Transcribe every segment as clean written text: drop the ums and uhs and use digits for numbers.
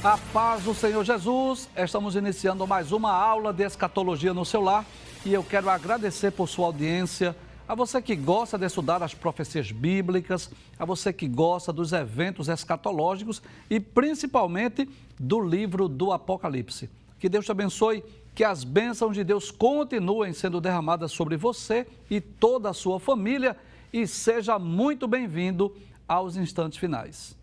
A paz do Senhor Jesus, estamos iniciando mais uma aula de escatologia no seu lar e eu quero agradecer por sua audiência, a você que gosta de estudar as profecias bíblicas, a você que gosta dos eventos escatológicos e principalmente do livro do Apocalipse. Que Deus te abençoe, que as bênçãos de Deus continuem sendo derramadas sobre você e toda a sua família e seja muito bem-vindo aos instantes finais.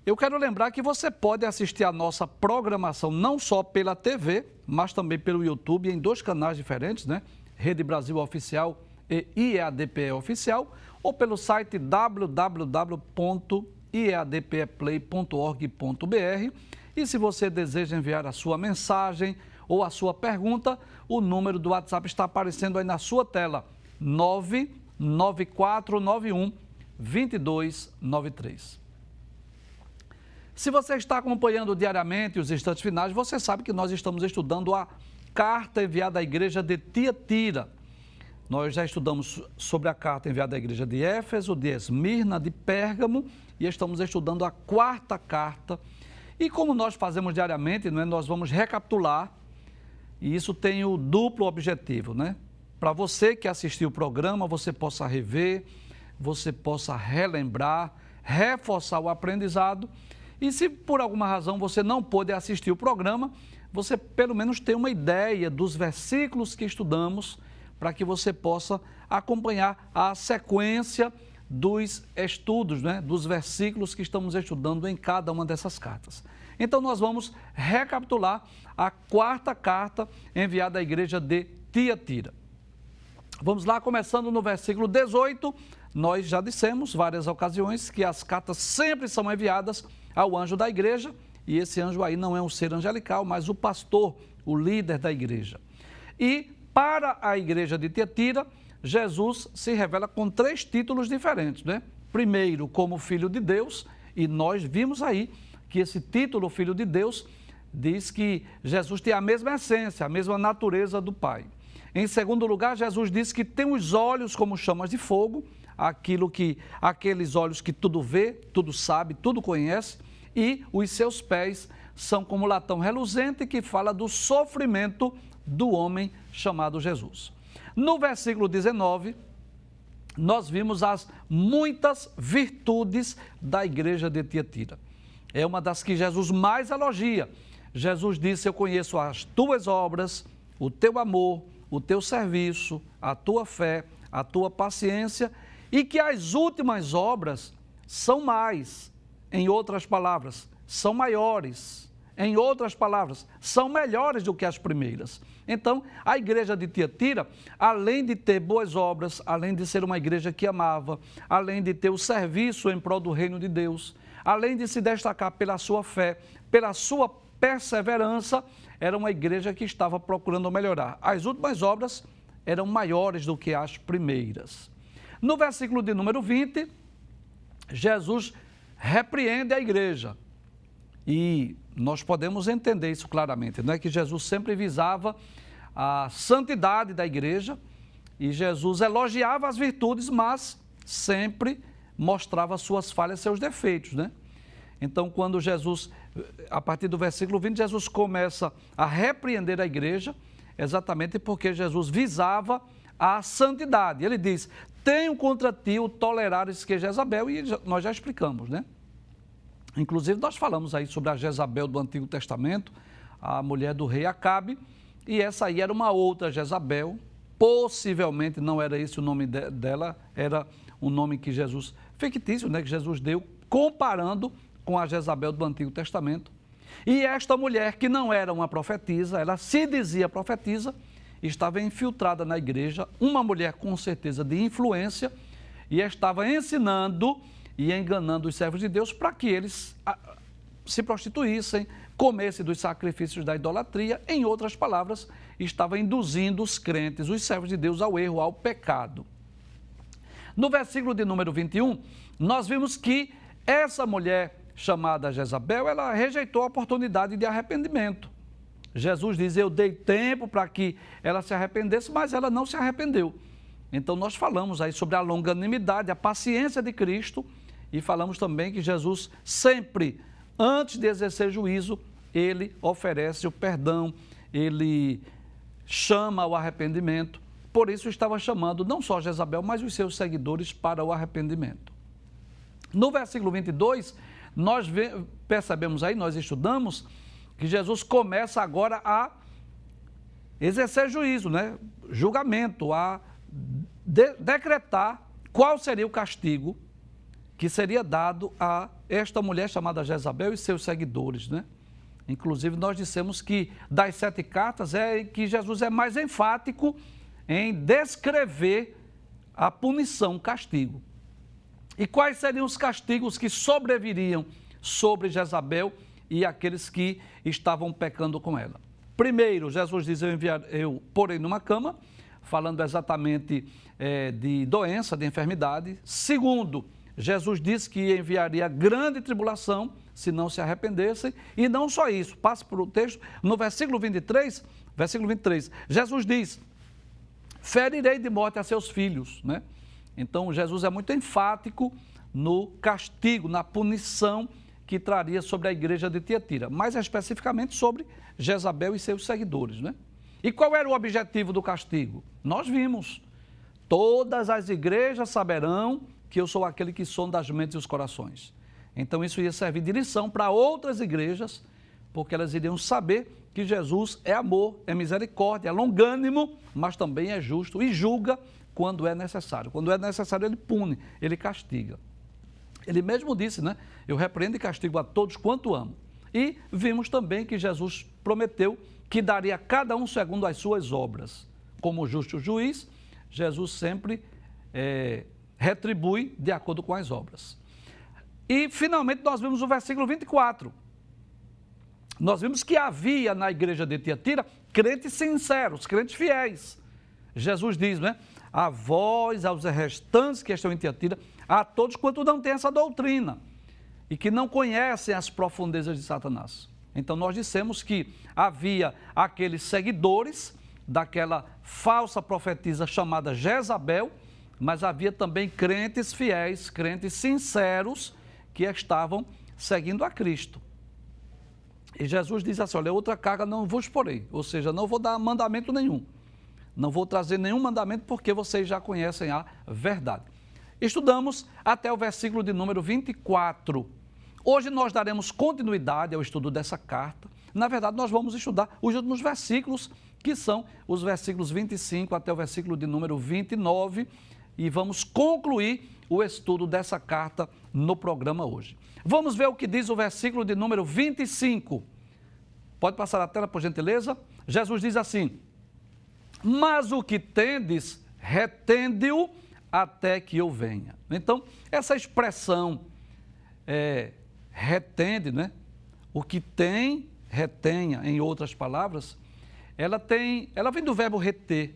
Eu quero lembrar que você pode assistir a nossa programação não só pela TV, mas também pelo YouTube em dois canais diferentes, né? Rede Brasil Oficial e IEADPE Oficial, ou pelo site www.iadpeplay.org.br. E se você deseja enviar a sua mensagem ou a sua pergunta, o número do WhatsApp está aparecendo aí na sua tela, 99491 2293. Se você está acompanhando diariamente os instantes finais, você sabe que nós estamos estudando a carta enviada à igreja de Tiatira. Nós já estudamos sobre a carta enviada à igreja de Éfeso, de Esmirna, de Pérgamo e estamos estudando a quarta carta. E como nós fazemos diariamente, né, nós vamos recapitular e isso tem o duplo objetivo, né? Para você que assistiu o programa, você possa rever, você possa relembrar, reforçar o aprendizado. E se por alguma razão você não pôde assistir o programa, você pelo menos tem uma ideia dos versículos que estudamos para que você possa acompanhar a sequência dos estudos, né, dos versículos que estamos estudando em cada uma dessas cartas. Então nós vamos recapitular a quarta carta enviada à igreja de Tiatira. Vamos lá, começando no versículo 18, nós já dissemos várias ocasiões que as cartas sempre são enviadas ao anjo da igreja, e esse anjo aí não é um ser angelical, mas o pastor, o líder da igreja. E para a igreja de Tiatira, Jesus se revela com três títulos diferentes, né? Primeiro, como Filho de Deus, e nós vimos aí que esse título, Filho de Deus, diz que Jesus tem a mesma essência, a mesma natureza do Pai. Em segundo lugar, Jesus diz que tem os olhos como chamas de fogo, aqueles olhos que tudo vê, tudo sabe, tudo conhece, e os seus pés são como latão reluzente, que fala do sofrimento do homem chamado Jesus. No versículo 19, nós vimos as muitas virtudes da igreja de Tiatira. É uma das que Jesus mais elogia. Jesus disse: eu conheço as tuas obras, o teu amor, o teu serviço, a tua fé, a tua paciência, e que as últimas obras são mais, em outras palavras, são maiores, em outras palavras, são melhores do que as primeiras. Então, a igreja de Tiatira, além de ter boas obras, além de ser uma igreja que amava, além de ter o serviço em prol do reino de Deus, além de se destacar pela sua fé, pela sua perseverança, era uma igreja que estava procurando melhorar. As últimas obras eram maiores do que as primeiras. No versículo de número 20, Jesus repreende a igreja. E nós podemos entender isso claramente, não é que Jesus sempre visava a santidade da igreja e Jesus elogiava as virtudes, mas sempre mostrava suas falhas, seus defeitos, né? Então, quando Jesus, a partir do versículo 20, Jesus começa a repreender a igreja, exatamente porque Jesus visava a santidade. Ele diz: tenho contra ti o tolerares que Jezabel, e nós já explicamos, né? Inclusive, nós falamos aí sobre a Jezabel do Antigo Testamento, a mulher do rei Acabe, e essa aí era uma outra Jezabel, possivelmente não era esse o nome dela, era um nome que Jesus, fictício, né, que Jesus deu, comparando com a Jezabel do Antigo Testamento. E esta mulher, que não era uma profetisa, ela se dizia profetisa, estava infiltrada na igreja, uma mulher com certeza de influência, e estava ensinando e enganando os servos de Deus para que eles se prostituíssem, comessem dos sacrifícios da idolatria. Em outras palavras, estava induzindo os crentes, os servos de Deus, ao erro, ao pecado. No versículo de número 21, nós vimos que essa mulher chamada Jezabel, ela rejeitou a oportunidade de arrependimento. Jesus diz: eu dei tempo para que ela se arrependesse, mas ela não se arrependeu. Então nós falamos aí sobre a longanimidade, a paciência de Cristo, e falamos também que Jesus sempre antes de exercer juízo, ele oferece o perdão, ele chama ao arrependimento. Por isso estava chamando não só Jezabel, mas os seus seguidores para o arrependimento. No versículo 22, nós percebemos aí, nós estudamos, que Jesus começa agora a exercer juízo, né? Julgamento, a decretar qual seria o castigo que seria dado a esta mulher chamada Jezabel e seus seguidores, né? Inclusive, nós dissemos que das 7 cartas é que Jesus é mais enfático em descrever a punição, o castigo. E quais seriam os castigos que sobreviriam sobre Jezabel e aqueles que estavam pecando com ela? Primeiro, Jesus diz, eu porei numa cama, falando exatamente de doença, de enfermidade. Segundo, Jesus disse que enviaria grande tribulação se não se arrependessem. E não só isso, passe para o texto, no versículo 23, Jesus diz, ferirei de morte a seus filhos, né? Então, Jesus é muito enfático no castigo, na punição que traria sobre a igreja de Tiatira, mais especificamente sobre Jezabel e seus seguidores, né? E qual era o objetivo do castigo? Nós vimos, todas as igrejas saberão que eu sou aquele que sonda as mentes e os corações. Então, isso ia servir de lição para outras igrejas, porque elas iriam saber que Jesus é amor, é misericórdia, é longânimo, mas também é justo e julga quando é necessário. Quando é necessário, ele pune, ele castiga. Ele mesmo disse, né? Eu repreendo e castigo a todos quanto amo. E vimos também que Jesus prometeu que daria a cada um segundo as suas obras. Como justo juiz, Jesus sempre retribui de acordo com as obras. E, finalmente, nós vimos o versículo 24. Nós vimos que havia na igreja de Tiatira crentes sinceros, crentes fiéis. Jesus diz, né? A vós, aos restantes que estão em Tiatira, a todos quanto não têm essa doutrina e que não conhecem as profundezas de Satanás. Então, nós dissemos que havia aqueles seguidores daquela falsa profetisa chamada Jezabel, mas havia também crentes fiéis, crentes sinceros, que estavam seguindo a Cristo. E Jesus diz assim, olha, outra carga não vos porei, ou seja, não vou dar mandamento nenhum. Não vou trazer nenhum mandamento porque vocês já conhecem a verdade. Estudamos até o versículo de número 24. Hoje nós daremos continuidade ao estudo dessa carta. Na verdade, nós vamos estudar os últimos versículos, que são os versículos 25 até o versículo de número 29, e vamos concluir o estudo dessa carta no programa hoje. Vamos ver o que diz o versículo de número 25. Pode passar a tela, por gentileza? Jesus diz assim, mas o que tendes, retende-o até que eu venha. Então, essa expressão retende, né? O que tem, retenha, em outras palavras, ela vem do verbo reter.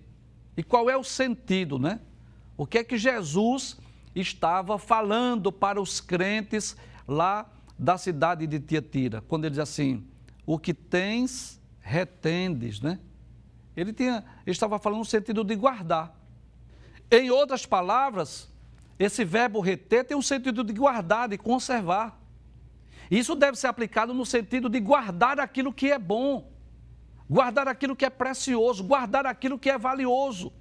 E qual é o sentido, né? O que é que Jesus estava falando para os crentes lá da cidade de Tiatira? Quando ele diz assim, o que tens, retendes, né? Ele estava falando no sentido de guardar. Em outras palavras, esse verbo reter tem um sentido de guardar, de conservar. Isso deve ser aplicado no sentido de guardar aquilo que é bom, guardar aquilo que é precioso, guardar aquilo que é valioso.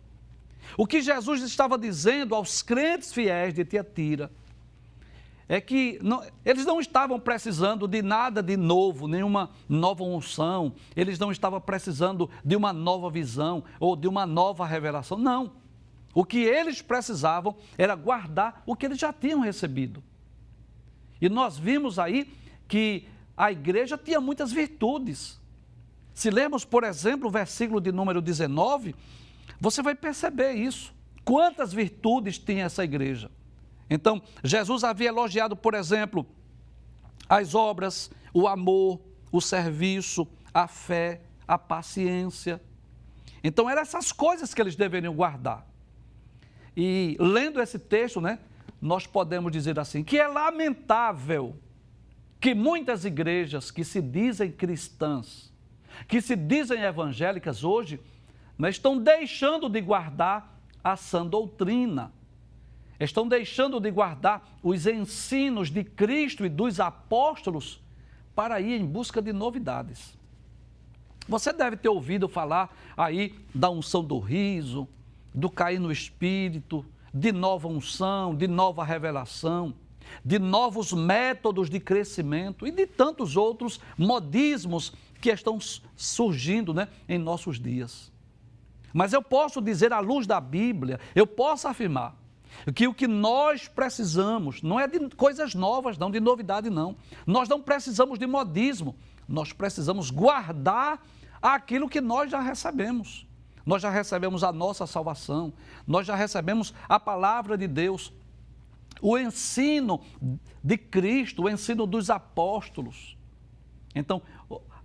O que Jesus estava dizendo aos crentes fiéis de Tiatira é que eles não estavam precisando de nada de novo, nenhuma nova unção, eles não estavam precisando de uma nova visão ou de uma nova revelação, não. O que eles precisavam era guardar o que eles já tinham recebido. E nós vimos aí que a igreja tinha muitas virtudes. Se lermos, por exemplo, o versículo de número 19, você vai perceber isso. Quantas virtudes tinha essa igreja? Então, Jesus havia elogiado, por exemplo, as obras, o amor, o serviço, a fé, a paciência. Então, eram essas coisas que eles deveriam guardar. E lendo esse texto, né, nós podemos dizer assim, que é lamentável que muitas igrejas que se dizem cristãs, que se dizem evangélicas hoje, mas estão deixando de guardar a sã doutrina. Estão deixando de guardar os ensinos de Cristo e dos apóstolos para ir em busca de novidades. Você deve ter ouvido falar aí da unção do riso, do cair no espírito, de nova unção, de nova revelação, de novos métodos de crescimento e de tantos outros modismos que estão surgindo, né, em nossos dias. Mas eu posso dizer, à luz da Bíblia, eu posso afirmar que o que nós precisamos não é de coisas novas, não, de novidade, não. Nós não precisamos de modismo, nós precisamos guardar aquilo que nós já recebemos. Nós já recebemos a nossa salvação, nós já recebemos a palavra de Deus, o ensino de Cristo, o ensino dos apóstolos. Então,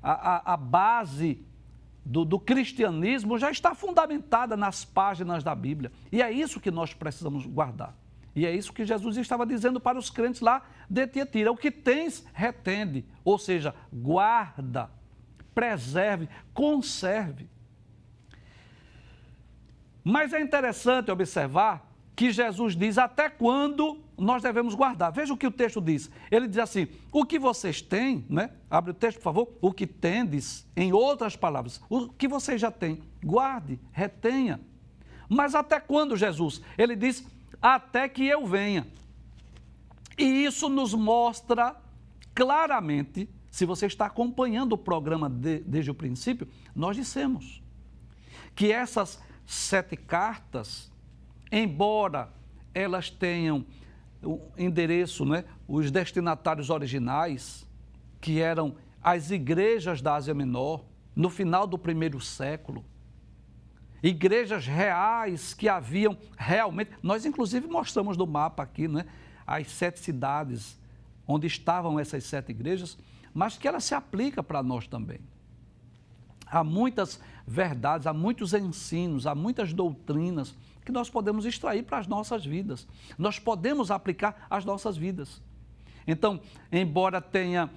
a base do cristianismo já está fundamentada nas páginas da Bíblia. E é isso que nós precisamos guardar. E é isso que Jesus estava dizendo para os crentes lá de Tiatira. O que tens, retende. Ou seja, guarda, preserve, conserve. Mas é interessante observar que Jesus diz até quando nós devemos guardar. Veja o que o texto diz. Ele diz assim, o que vocês têm, né? Abre o texto, por favor. O que tendes, em outras palavras, o que vocês já têm, guarde, retenha. Mas até quando, Jesus? Ele diz, até que eu venha. E isso nos mostra claramente, se você está acompanhando o programa desde o princípio, nós dissemos que essas 7 cartas, embora elas tenham o endereço, né, os destinatários originais, que eram as igrejas da Ásia Menor, no final do 1º século, igrejas reais que haviam realmente, nós inclusive mostramos no mapa aqui, né, as 7 cidades onde estavam essas 7 igrejas, mas que ela se aplica para nós também. Há muitas verdades, há muitos ensinos, há muitas doutrinas que nós podemos extrair para as nossas vidas. Nós podemos aplicar às nossas vidas. Então, embora tenha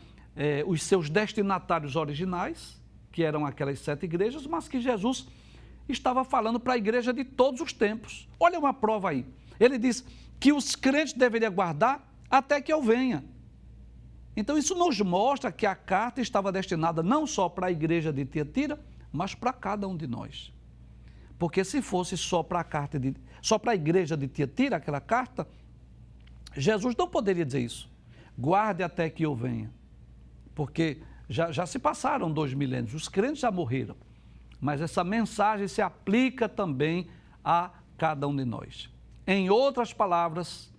os seus destinatários originais, que eram aquelas 7 igrejas, mas que Jesus estava falando para a igreja de todos os tempos. Olha uma prova aí. Ele diz que os crentes deveriam guardar até que eu venha. Então, isso nos mostra que a carta estava destinada não só para a igreja de Tiatira, mas para cada um de nós. Porque se fosse só para a igreja de Tiatira, aquela carta, Jesus não poderia dizer isso. Guarde até que eu venha. Porque já se passaram 2 milênios, os crentes já morreram. Mas essa mensagem se aplica também a cada um de nós. Em outras palavras,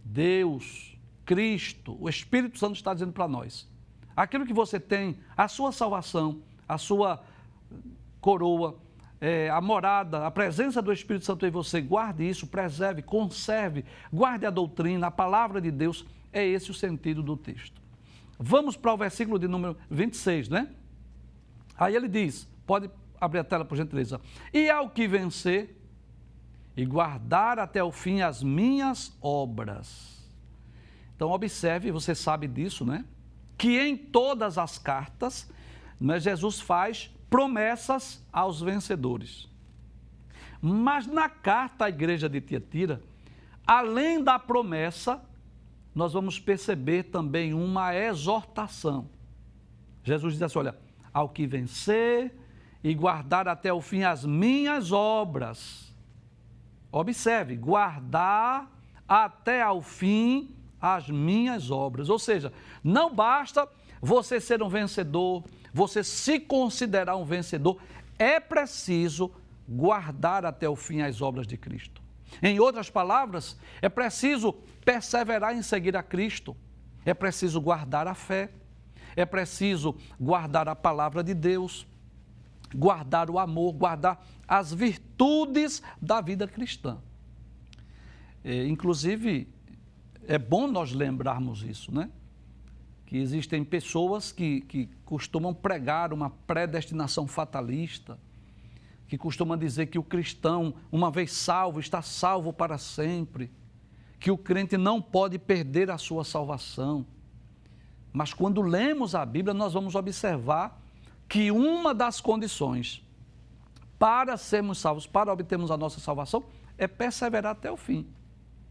Deus, Cristo, o Espírito Santo está dizendo para nós, aquilo que você tem, a sua salvação, a sua coroa, a morada, a presença do Espírito Santo em você, guarde isso, preserve, conserve, guarde a doutrina, a palavra de Deus, é esse o sentido do texto. Vamos para o versículo de número 26, né? Aí ele diz, pode abrir a tela por gentileza, e ao que vencer e guardar até o fim as minhas obras. Então, observe, você sabe disso, né? Que em todas as cartas, né, Jesus faz promessas aos vencedores. Mas na carta à igreja de Tiatira, além da promessa, nós vamos perceber também uma exortação. Jesus diz assim, olha, ao que vencer e guardar até o fim as minhas obras. Observe, guardar até ao fim as minhas obras. Ou seja, não basta você ser um vencedor, você se considerar um vencedor, é preciso guardar até o fim as obras de Cristo. Em outras palavras, é preciso perseverar em seguir a Cristo, é preciso guardar a fé, é preciso guardar a palavra de Deus, guardar o amor, guardar as virtudes da vida cristã. Inclusive, é bom nós lembrarmos isso, né? Que existem pessoas que costumam pregar uma predestinação fatalista, que costumam dizer que o cristão, uma vez salvo, está salvo para sempre, que o crente não pode perder a sua salvação. Mas quando lemos a Bíblia, nós vamos observar que uma das condições para sermos salvos, para obtermos a nossa salvação, é perseverar até o fim,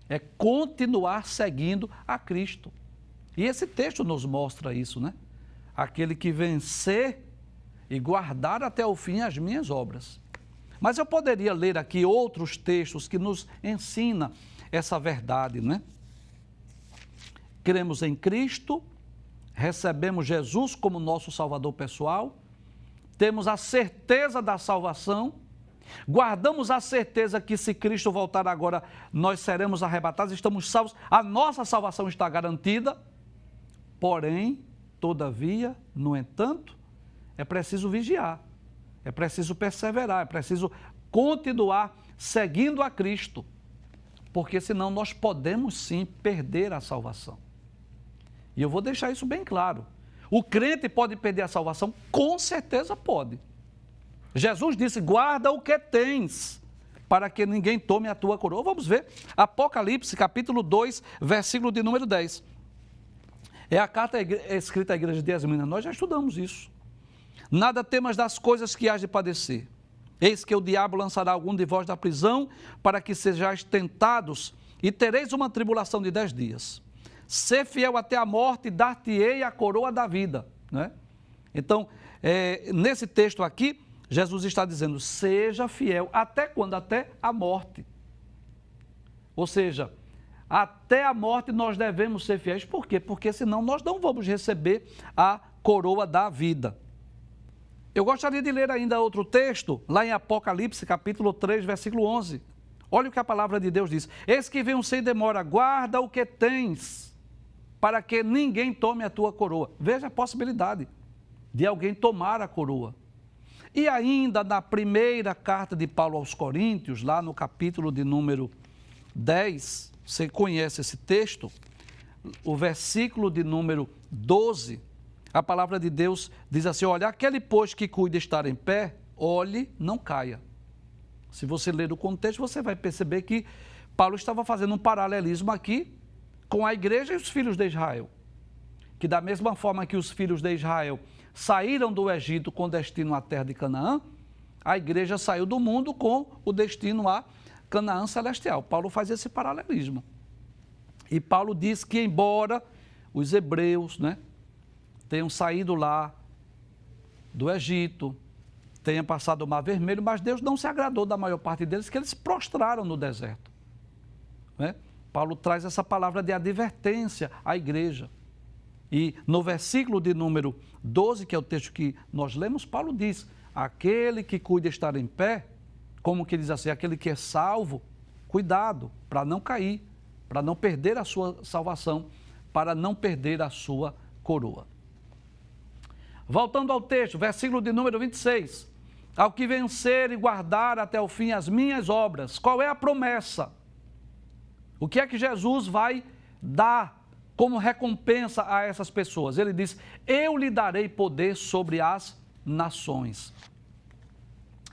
é continuar seguindo a Cristo. E esse texto nos mostra isso, né? aquele que vencer e guardar até o fim as minhas obras. Mas eu poderia ler aqui outros textos que nos ensinam essa verdade, né? Cremos em Cristo, recebemos Jesus como nosso Salvador pessoal, temos a certeza da salvação, guardamos a certeza que se Cristo voltar agora, nós seremos arrebatados, estamos salvos, a nossa salvação está garantida, porém, todavia, no entanto, é preciso vigiar, é preciso perseverar, é preciso continuar seguindo a Cristo, porque senão nós podemos sim perder a salvação. E eu vou deixar isso bem claro. O crente pode perder a salvação? Com certeza pode. Jesus disse, guarda o que tens, para que ninguém tome a tua coroa. Vamos ver, Apocalipse, capítulo 2, versículo de número 10. É a carta escrita à igreja de Esmirna, nós já estudamos isso. Nada temas das coisas que hás de padecer. Eis que o diabo lançará algum de vós da prisão, para que sejais tentados, e tereis uma tribulação de 10 dias. Ser fiel até a morte, e dar-te-ei a coroa da vida. Né? Então, nesse texto aqui, Jesus está dizendo, seja fiel até quando? Até a morte. Ou seja, até a morte nós devemos ser fiéis. Por quê? Porque senão nós não vamos receber a coroa da vida. Eu gostaria de ler ainda outro texto, lá em Apocalipse, capítulo 3, versículo 11. Olha o que a palavra de Deus diz. Eis que venho sem demora, guarda o que tens, para que ninguém tome a tua coroa. Veja a possibilidade de alguém tomar a coroa. E ainda na primeira carta de Paulo aos Coríntios, lá no capítulo de número 10, você conhece esse texto, o versículo de número 12, a palavra de Deus diz assim, olha, aquele pois que cuida estar em pé, olhe, não caia. Se você ler o contexto, você vai perceber que Paulo estava fazendo um paralelismo aqui com a igreja e os filhos de Israel. Que da mesma forma que os filhos de Israel saíram do Egito com destino à terra de Canaã, a igreja saiu do mundo com o destino a Canaã celestial. Paulo faz esse paralelismo. E Paulo diz que embora os hebreus, né, tenham saído lá do Egito, tenham passado o Mar Vermelho, mas Deus não se agradou da maior parte deles, que eles prostraram no deserto. Né? Paulo traz essa palavra de advertência à igreja. E no versículo de número 12, que é o texto que nós lemos, Paulo diz, aquele que cuida estar em pé, como que diz assim, aquele que é salvo, cuidado para não cair, para não perder a sua salvação, para não perder a sua coroa. Voltando ao texto, versículo de número 26, ao que vencer e guardar até o fim as minhas obras, qual é a promessa? O que é que Jesus vai dar como recompensa a essas pessoas? Ele diz, eu lhe darei poder sobre as nações.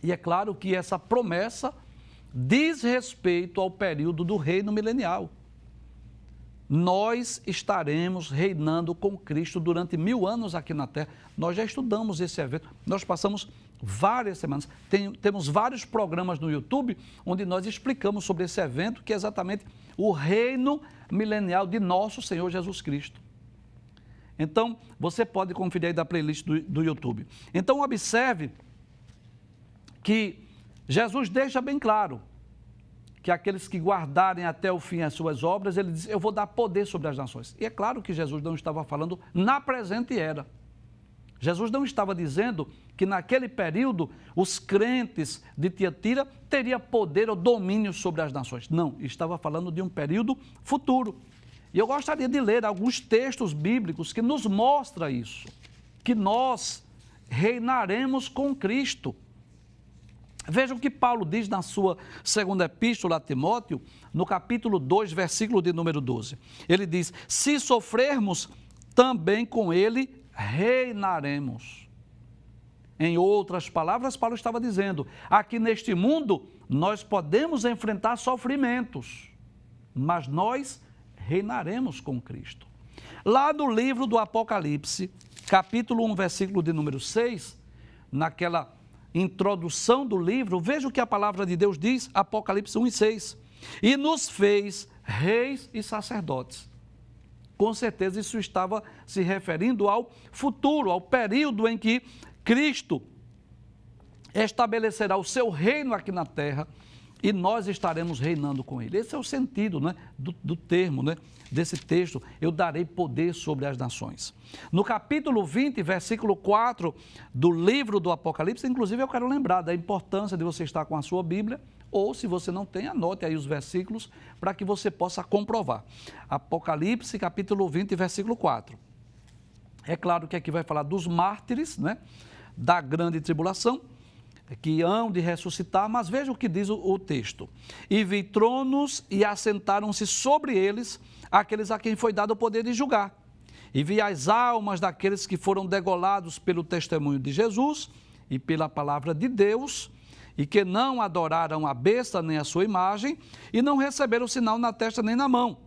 E é claro que essa promessa diz respeito ao período do reino milenial. Nós estaremos reinando com Cristo durante 1000 anos aqui na Terra. Nós já estudamos esse evento, nós passamos várias semanas, temos vários programas no YouTube onde nós explicamos sobre esse evento, que é exatamente o reino milenial de nosso Senhor Jesus Cristo. Então, você pode conferir aí da playlist do YouTube. Então, observe que Jesus deixa bem claro que aqueles que guardarem até o fim as suas obras, ele diz, eu vou dar poder sobre as nações. E é claro que Jesus não estava falando na presente era. Jesus não estava dizendo que naquele período os crentes de Tiatira teriam poder ou domínio sobre as nações. Não, estava falando de um período futuro. E eu gostaria de ler alguns textos bíblicos que nos mostram isso, que nós reinaremos com Cristo. Vejam o que Paulo diz na sua segunda epístola a Timóteo, no capítulo 2, versículo de número 12. Ele diz, se sofrermos, também com ele reinaremos. Em outras palavras, Paulo estava dizendo, aqui neste mundo nós podemos enfrentar sofrimentos, mas nós reinaremos com Cristo. Lá no livro do Apocalipse, capítulo 1, versículo de número 6, naquela introdução do livro, veja o que a palavra de Deus diz, Apocalipse 1 e 6. E nos fez reis e sacerdotes. Com certeza isso estava se referindo ao futuro, ao período em que Cristo estabelecerá o seu reino aqui na terra e nós estaremos reinando com ele. Esse é o sentido, né, do termo, né, desse texto, eu darei poder sobre as nações. No capítulo 20, versículo 4 do livro do Apocalipse, inclusive eu quero lembrar da importância de você estar com a sua Bíblia, ou se você não tem, anote aí os versículos para que você possa comprovar. Apocalipse, capítulo 20, versículo 4. É claro que aqui vai falar dos mártires, né, da grande tribulação, que hão de ressuscitar, mas veja o que diz o texto. E vi tronos e assentaram-se sobre eles aqueles a quem foi dado o poder de julgar. E vi as almas daqueles que foram degolados pelo testemunho de Jesus e pela palavra de Deus, e que não adoraram a besta nem a sua imagem, e não receberam sinal na testa nem na mão.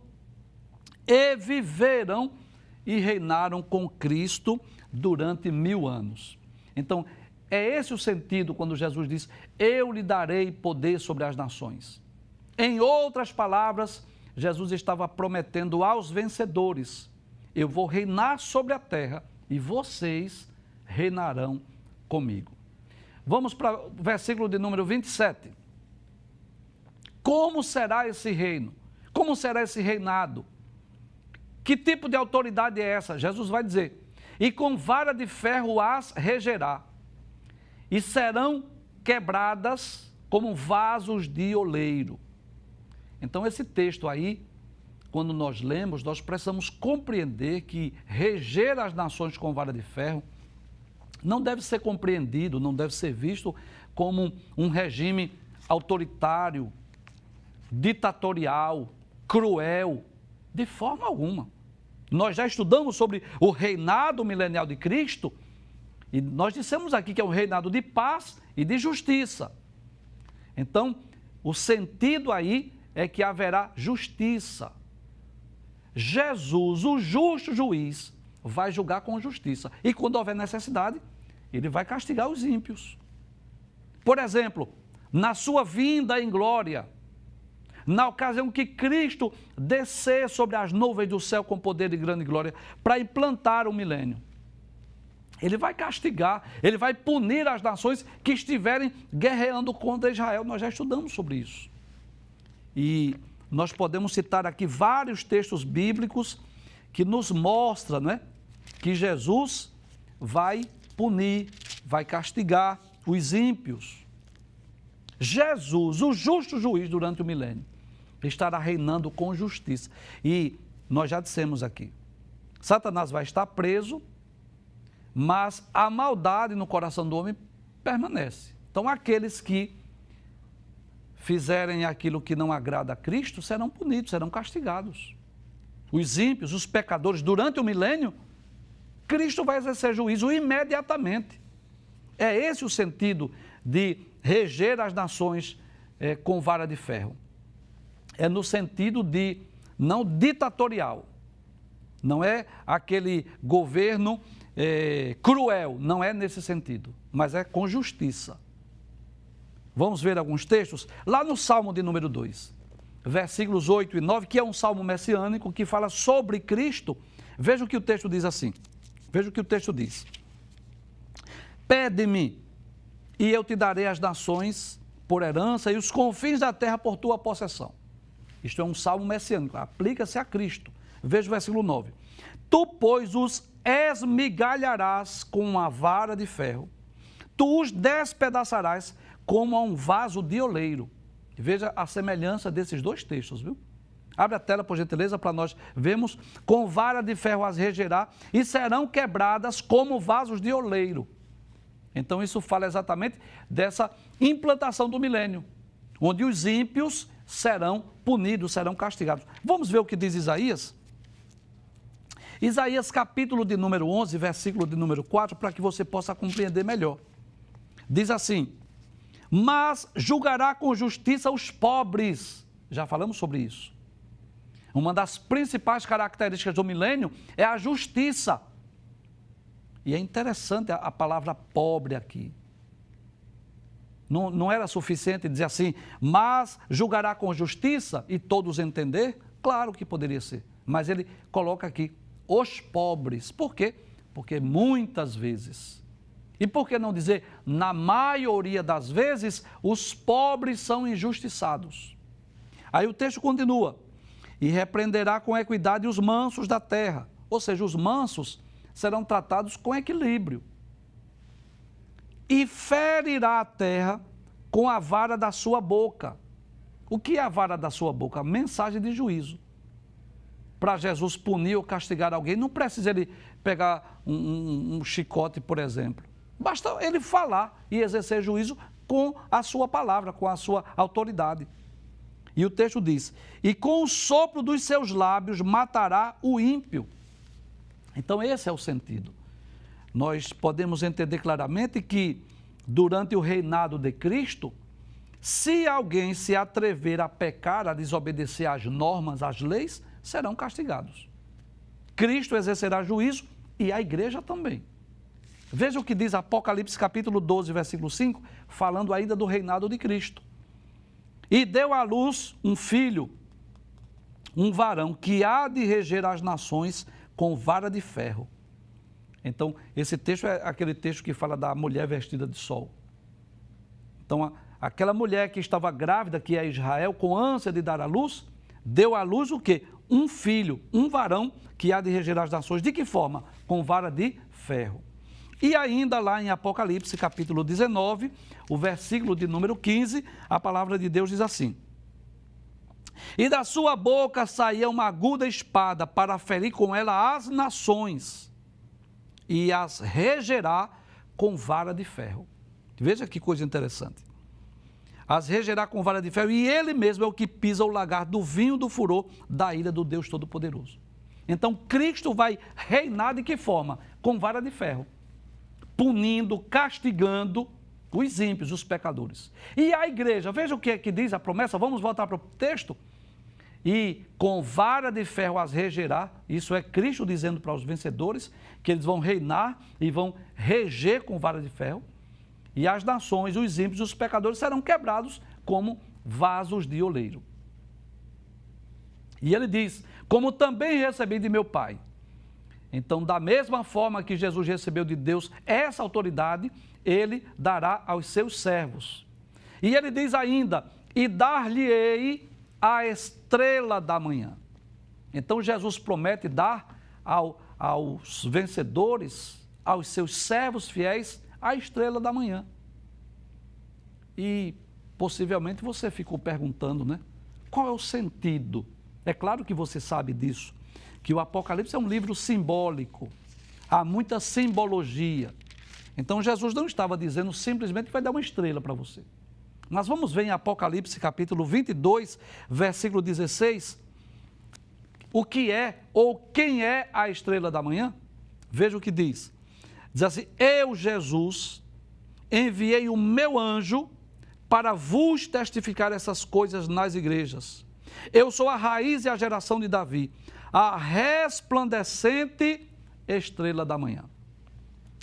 E viveram e reinaram com Cristo durante 1000 anos. Então, é esse o sentido quando Jesus diz, eu lhe darei poder sobre as nações. Em outras palavras, Jesus estava prometendo aos vencedores, eu vou reinar sobre a terra e vocês reinarão comigo. Vamos para o versículo de número 27. Como será esse reino? Como será esse reinado? Que tipo de autoridade é essa? Jesus vai dizer, e com vara de ferro as regerá, e serão quebradas como vasos de oleiro. Então, esse texto aí, quando nós lemos, nós precisamos compreender que reger as nações com vara de ferro não deve ser compreendido, não deve ser visto como um regime autoritário, ditatorial, cruel, de forma alguma. Nós já estudamos sobre o reinado milenial de Cristo, e nós dissemos aqui que é um reinado de paz e de justiça. Então, o sentido aí é que haverá justiça. Jesus, o justo juiz, vai julgar com justiça. E quando houver necessidade, ele vai castigar os ímpios. Por exemplo, na sua vinda em glória, na ocasião que Cristo descer sobre as nuvens do céu com poder e grande glória, para implantar o milênio. Ele vai castigar, ele vai punir as nações que estiverem guerreando contra Israel. Nós já estudamos sobre isso. E nós podemos citar aqui vários textos bíblicos que nos mostram, né, que Jesus vai punir, vai castigar os ímpios. Jesus, o justo juiz durante o milênio, estará reinando com justiça. E nós já dissemos aqui, Satanás vai estar preso, mas a maldade no coração do homem permanece. Então, aqueles que fizerem aquilo que não agrada a Cristo serão punidos, serão castigados. Os ímpios, os pecadores, durante o milênio, Cristo vai exercer juízo imediatamente. É esse o sentido de reger as nações com vara de ferro. É no sentido de não ditatorial. Não é aquele governo cruel, não é nesse sentido, mas é com justiça. Vamos ver alguns textos? Lá no Salmo de número 2, versículos 8 e 9, que é um salmo messiânico que fala sobre Cristo. Veja o que o texto diz assim. Veja o que o texto diz. Pede-me, e eu te darei as nações por herança e os confins da terra por tua possessão. Isto é um salmo messiânico, aplica-se a Cristo. Veja o versículo 9. Tu, pois, os esmigalharás com uma vara de ferro, tu os despedaçarás como a um vaso de oleiro. Veja a semelhança desses dois textos, viu? Abre a tela, por gentileza, para nós vermos. Com vara de ferro as regerá e serão quebradas como vasos de oleiro. Então, isso fala exatamente dessa implantação do milênio, onde os ímpios serão punidos, serão castigados. Vamos ver o que diz Isaías? Isaías, capítulo de número 11, versículo de número 4, para que você possa compreender melhor. Diz assim, mas julgará com justiça os pobres. Já falamos sobre isso. Uma das principais características do milênio é a justiça. E é interessante a palavra pobre aqui. Não era suficiente dizer assim, mas julgará com justiça e todos entender? Claro que poderia ser. Mas ele coloca aqui os pobres. Por quê? Porque muitas vezes, e por que não dizer na maioria das vezes, os pobres são injustiçados. Aí o texto continua, e repreenderá com equidade os mansos da terra, ou seja, os mansos serão tratados com equilíbrio. E ferirá a terra com a vara da sua boca. O que é a vara da sua boca? A mensagem de juízo. Para Jesus punir ou castigar alguém, não precisa ele pegar um chicote, por exemplo. Basta ele falar e exercer juízo com a sua palavra, com a sua autoridade. E o texto diz, e com o sopro dos seus lábios matará o ímpio. Então esse é o sentido. Nós podemos entender claramente que durante o reinado de Cristo, se alguém se atrever a pecar, a desobedecer às normas, às leis, serão castigados. Cristo exercerá juízo e a igreja também. Veja o que diz Apocalipse capítulo 12, versículo 5, falando ainda do reinado de Cristo. E deu à luz um filho, um varão, que há de reger as nações com vara de ferro. Então, esse texto é aquele texto que fala da mulher vestida de sol. Então, aquela mulher que estava grávida, que é Israel, com ânsia de dar à luz, deu à luz o quê? Um filho, um varão, que há de reger as nações. De que forma? Com vara de ferro. E ainda lá em Apocalipse, capítulo 19, o versículo de número 15, a palavra de Deus diz assim, e da sua boca saía uma aguda espada para ferir com ela as nações e as regerá com vara de ferro. Veja que coisa interessante. As regerá com vara de ferro e ele mesmo é o que pisa o lagar do vinho do furor da ira do Deus Todo-Poderoso. Então Cristo vai reinar de que forma? Com vara de ferro. Punindo, castigando os ímpios, os pecadores. E a igreja, veja o que é que diz a promessa, vamos voltar para o texto. E com vara de ferro as regerá, isso é Cristo dizendo para os vencedores, que eles vão reinar e vão reger com vara de ferro. E as nações, os ímpios, os pecadores serão quebrados como vasos de oleiro. E ele diz, como também recebi de meu Pai. Então, da mesma forma que Jesus recebeu de Deus essa autoridade, ele dará aos seus servos. E ele diz ainda, e dar-lhe-ei a estrela da manhã. Então, Jesus promete dar aos vencedores, aos seus servos fiéis, a estrela da manhã. E possivelmente você ficou perguntando, né? Qual é o sentido? É claro que você sabe disso, que o Apocalipse é um livro simbólico, há muita simbologia. Então Jesus não estava dizendo simplesmente que vai dar uma estrela para você. Mas vamos ver em Apocalipse capítulo 22, versículo 16, o que é ou quem é a estrela da manhã? Veja o que diz. Diz assim, eu, Jesus, enviei o meu anjo para vos testificar essas coisas nas igrejas. Eu sou a raiz e a geração de Davi, a resplandecente estrela da manhã.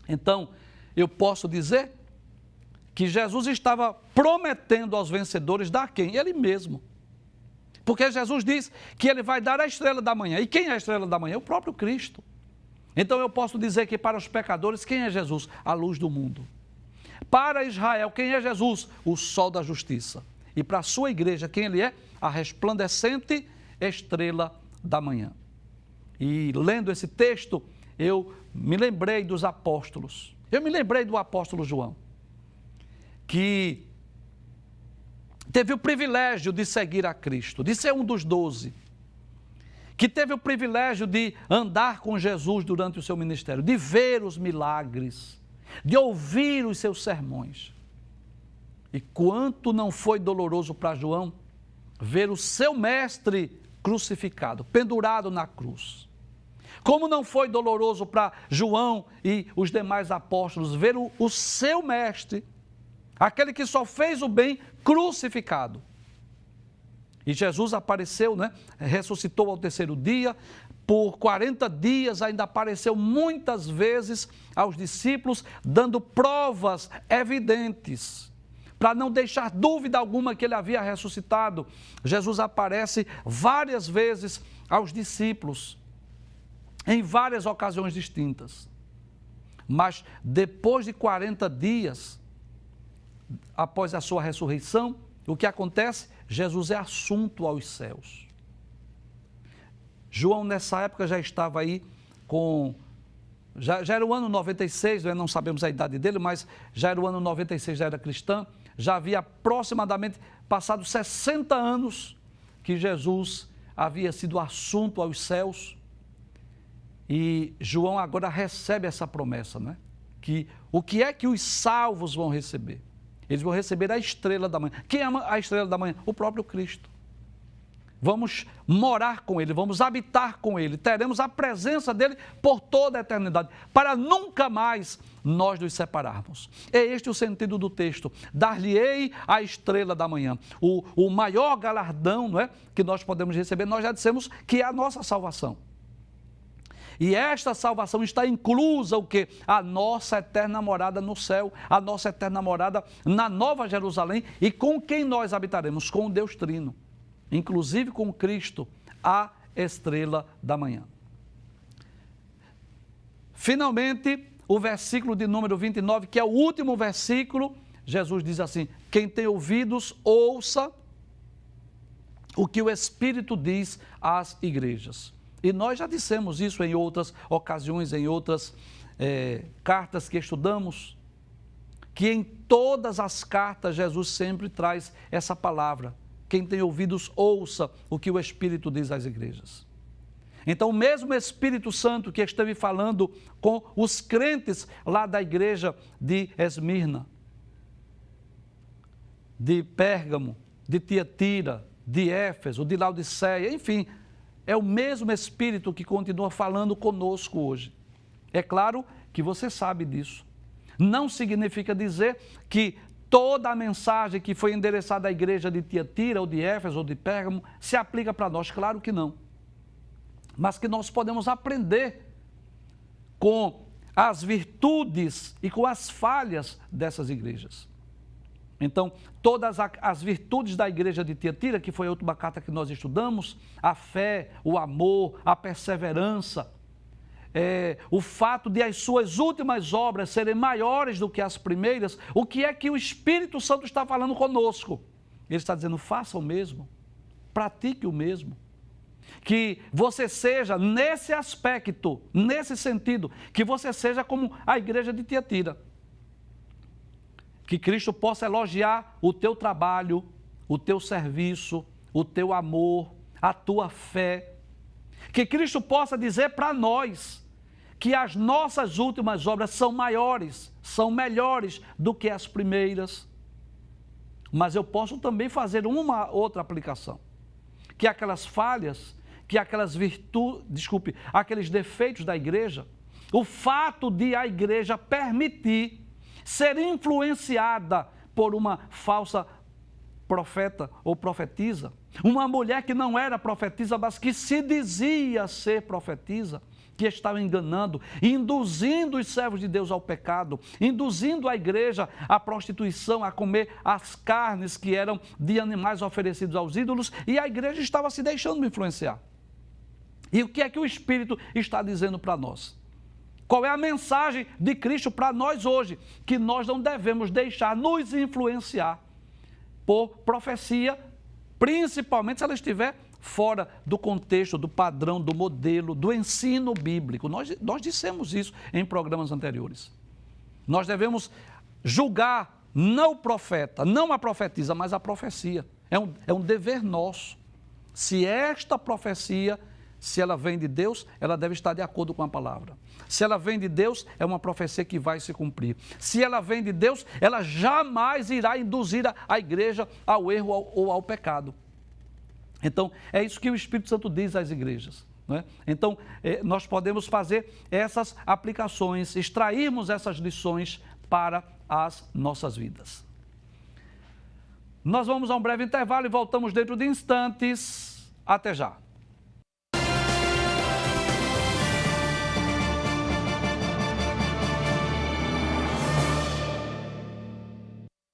Então, eu posso dizer que Jesus estava prometendo aos vencedores dar quem? Ele mesmo. Porque Jesus diz que ele vai dar a estrela da manhã. E quem é a estrela da manhã? O próprio Cristo. Então eu posso dizer que para os pecadores, quem é Jesus? A luz do mundo. Para Israel, quem é Jesus? O sol da justiça. E para a sua igreja, quem ele é? A resplandecente estrela da manhã. E lendo esse texto, eu me lembrei dos apóstolos. Eu me lembrei do apóstolo João, que teve o privilégio de seguir a Cristo, de ser um dos 12, que teve o privilégio de andar com Jesus durante o seu ministério, de ver os milagres, de ouvir os seus sermões. E quanto não foi doloroso para João ver o seu mestre crucificado, pendurado na cruz. Como não foi doloroso para João e os demais apóstolos ver o seu mestre, aquele que só fez o bem, crucificado. E Jesus apareceu, né? Ressuscitou ao terceiro dia, por 40 dias ainda apareceu muitas vezes aos discípulos, dando provas evidentes, para não deixar dúvida alguma que ele havia ressuscitado, Jesus aparece várias vezes aos discípulos, em várias ocasiões distintas. Mas depois de 40 dias, após a sua ressurreição, o que acontece? Jesus é assunto aos céus. João, nessa época, já estava aí com... Já era o ano 96, não sabemos a idade dele, mas já era o ano 96, já era cristã. Já havia aproximadamente passado 60 anos que Jesus havia sido assunto aos céus. E João agora recebe essa promessa, né? O que é que os salvos vão receber? Eles vão receber a estrela da manhã. Quem é a estrela da manhã? O próprio Cristo. Vamos morar com Ele, vamos habitar com Ele, teremos a presença dEle por toda a eternidade, para nunca mais nós nos separarmos. É este o sentido do texto. Dar-lhe-ei a estrela da manhã. O maior galardão, não é, que nós podemos receber, nós já dissemos que é a nossa salvação. E esta salvação está inclusa o quê? A nossa eterna morada no céu, a nossa eterna morada na Nova Jerusalém, e com quem nós habitaremos? Com o Deus Trino. Inclusive com Cristo, a estrela da manhã. Finalmente, o versículo de número 29, que é o último versículo, Jesus diz assim: quem tem ouvidos, ouça o que o Espírito diz às igrejas. E nós já dissemos isso em outras ocasiões, em outras cartas que estudamos, que em todas as cartas Jesus sempre traz essa palavra. Quem tem ouvidos, ouça o que o Espírito diz às igrejas. Então, o mesmo Espírito Santo que esteve falando com os crentes lá da igreja de Esmirna, de Pérgamo, de Tiatira, de Éfeso, de Laodiceia, enfim, é o mesmo Espírito que continua falando conosco hoje. É claro que você sabe disso. Não significa dizer que toda a mensagem que foi endereçada à igreja de Tiatira, ou de Éfeso, ou de Pérgamo, se aplica para nós. Claro que não. Mas que nós podemos aprender com as virtudes e com as falhas dessas igrejas. Então, todas as virtudes da igreja de Tiatira, que foi a última carta que nós estudamos, a fé, o amor, a perseverança, o fato de as suas últimas obras serem maiores do que as primeiras, o que é que o Espírito Santo está falando conosco? Ele está dizendo, faça o mesmo, pratique o mesmo. Que você seja, nesse aspecto, nesse sentido, que você seja como a igreja de Tiatira. Que Cristo possa elogiar o teu trabalho, o teu serviço, o teu amor, a tua fé. Que Cristo possa dizer para nós que as nossas últimas obras são maiores, são melhores do que as primeiras. Mas eu posso também fazer uma outra aplicação. Que aquelas falhas, que aquelas aqueles defeitos da igreja, o fato de a igreja permitir ser influenciada por uma falsa profeta ou profetisa, uma mulher que não era profetisa, mas que se dizia ser profetisa, que estava enganando, induzindo os servos de Deus ao pecado, induzindo a igreja à prostituição, a comer as carnes que eram de animais oferecidos aos ídolos, e a igreja estava se deixando influenciar. E o que é que o Espírito está dizendo para nós? Qual é a mensagem de Cristo para nós hoje? Que nós não devemos deixar nos influenciar por profecia, principalmente se ela estiver fora do contexto, do padrão, do modelo, do ensino bíblico. Nós dissemos isso em programas anteriores. Nós devemos julgar não o profeta, não a profetisa, mas a profecia. É um dever nosso. Se esta profecia, se ela vem de Deus, ela deve estar de acordo com a palavra. Se ela vem de Deus, é uma profecia que vai se cumprir. Se ela vem de Deus, ela jamais irá induzir a igreja ao erro ou ao pecado. Então, é isso que o Espírito Santo diz às igrejas, não é? Então, nós podemos fazer essas aplicações, extrairmos essas lições para as nossas vidas. Nós vamos a um breve intervalo e voltamos dentro de instantes. Até já.